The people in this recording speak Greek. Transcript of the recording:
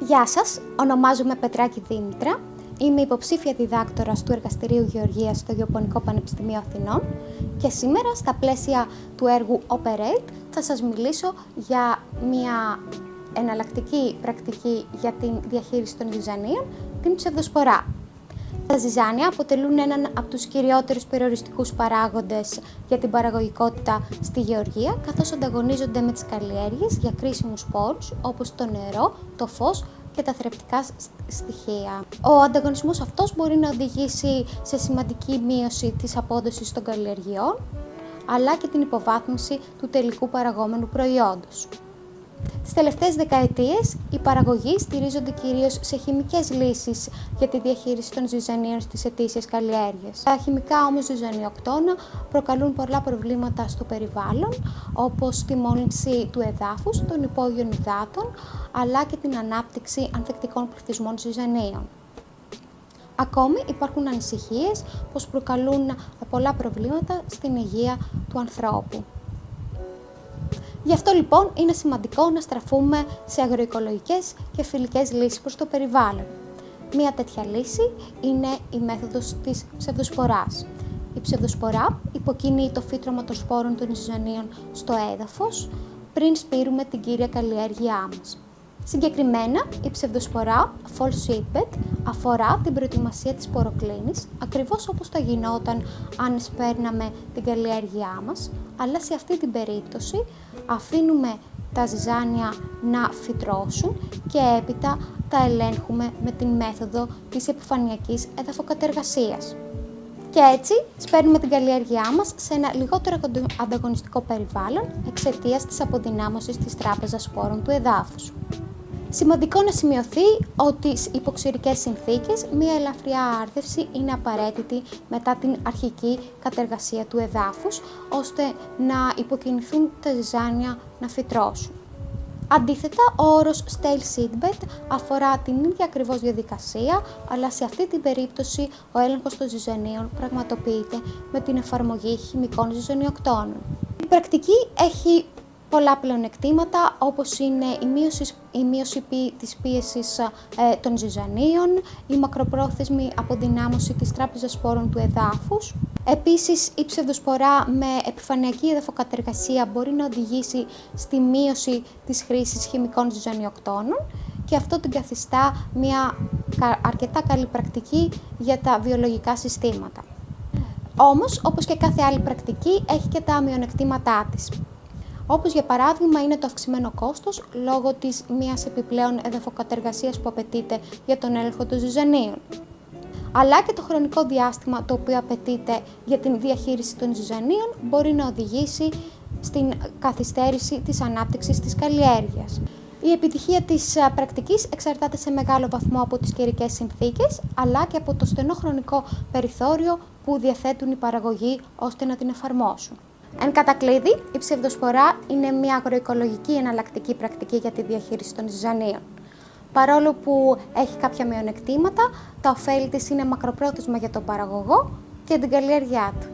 Γεια σας, ονομάζομαι Πετράκη Δήμητρα. Είμαι υποψήφια διδάκτορας του Εργαστηρίου Γεωργίας στο Γεωπονικό Πανεπιστημίο Αθηνών και σήμερα στα πλαίσια του έργου Operate θα σας μιλήσω για μια εναλλακτική πρακτική για την διαχείριση των ζυζανίων, την ψευδοσπορά. Τα ζυζάνια αποτελούν έναν από τους κυριότερους περιοριστικούς παράγοντες για την παραγωγικότητα στη γεωργία, καθώς ανταγωνίζονται με τις καλλιέργειες για κρίσιμους σπόρους όπως το νερό, το φως και τα θρεπτικά στοιχεία. Ο ανταγωνισμός αυτός μπορεί να οδηγήσει σε σημαντική μείωση της απόδοσης των καλλιεργειών, αλλά και την υποβάθμιση του τελικού παραγόμενου προϊόντος. Τις τελευταίες δεκαετίες, οι παραγωγοί στηρίζονται κυρίως σε χημικές λύσεις για τη διαχείριση των ζυζανίων στις ετήσιες καλλιέργειες. Τα χημικά όμως ζυζανιοκτώνα προκαλούν πολλά προβλήματα στο περιβάλλον, όπως τη μόλυνση του εδάφους, των υπόγειων υδάτων, αλλά και την ανάπτυξη ανθεκτικών πληθυσμών ζυζανίων. Ακόμη υπάρχουν ανησυχίες πως προκαλούν πολλά προβλήματα στην υγεία του ανθρώπου. Γι' αυτό λοιπόν είναι σημαντικό να στραφούμε σε αγροοικολογικές και φιλικές λύσεις προς το περιβάλλον. Μία τέτοια λύση είναι η μέθοδος της ψευδοσποράς. Η ψευδοσπορά υποκινεί το φύτρωμα των σπόρων των ζυζανίων στο έδαφος πριν σπείρουμε την κύρια καλλιέργειά μας. Συγκεκριμένα, η ψευδοσπορά false seedbed αφορά την προετοιμασία της σπωροκλίνης, ακριβώς όπως θα γινόταν αν σπέρναμε την καλλιέργειά μας, αλλά σε αυτή την περίπτωση αφήνουμε τα ζυζάνια να φυτρώσουν και έπειτα τα ελέγχουμε με την μέθοδο της επιφανειακής εδαφοκατεργασίας. Και έτσι σπέρνουμε την καλλιέργειά μας σε ένα λιγότερο ανταγωνιστικό περιβάλλον εξαιτίας της αποδυνάμωσης της τράπεζας σπόρων του εδάφους. Σημαντικό να σημειωθεί ότι στις υποξυρικές συνθήκες μία ελαφριά άρδευση είναι απαραίτητη μετά την αρχική κατεργασία του εδάφους, ώστε να υποκινηθούν τα ζυζάνια να φυτρώσουν. Αντίθετα, ο όρος stale seedbed αφορά την ίδια ακριβώς διαδικασία, αλλά σε αυτή την περίπτωση ο έλεγχος των ζυζανίων πραγματοποιείται με την εφαρμογή χημικών ζυζανιοκτώνων. Η πρακτική έχει πολλά πλεονεκτήματα, όπως είναι η μείωση της πίεσης των ζυζανίων, η μακροπρόθεσμη αποδυνάμωση της τράπεζας σπόρων του εδάφους. Επίσης, η ψευδοσπορά με επιφανειακή εδαφοκατεργασία μπορεί να οδηγήσει στη μείωση της χρήσης χημικών ζυζανιοκτώνων και αυτό την καθιστά μια αρκετά καλή πρακτική για τα βιολογικά συστήματα. Όμως, όπως και κάθε άλλη πρακτική, έχει και τα μειονεκτήματά της. Όπως για παράδειγμα είναι το αυξημένο κόστος λόγω της μίας επιπλέον εδαφοκατεργασίας που απαιτείται για τον έλεγχο των ζυζανίων, αλλά και το χρονικό διάστημα το οποίο απαιτείται για την διαχείριση των ζυζανίων μπορεί να οδηγήσει στην καθυστέρηση της ανάπτυξης της καλλιέργειας. Η επιτυχία της πρακτικής εξαρτάται σε μεγάλο βαθμό από τις καιρικές συνθήκες, αλλά και από το στενό χρονικό περιθώριο που διαθέτουν οι παραγωγοί ώστε να την εφαρμόσουν. Εν κατακλείδη, η ψευδοσπορά είναι μια αγροοικολογική εναλλακτική πρακτική για τη διαχείριση των ζυζανίων. Παρόλο που έχει κάποια μειονεκτήματα, τα ωφέλη της είναι μακροπρόθεσμα για τον παραγωγό και την καλλιέργειά του.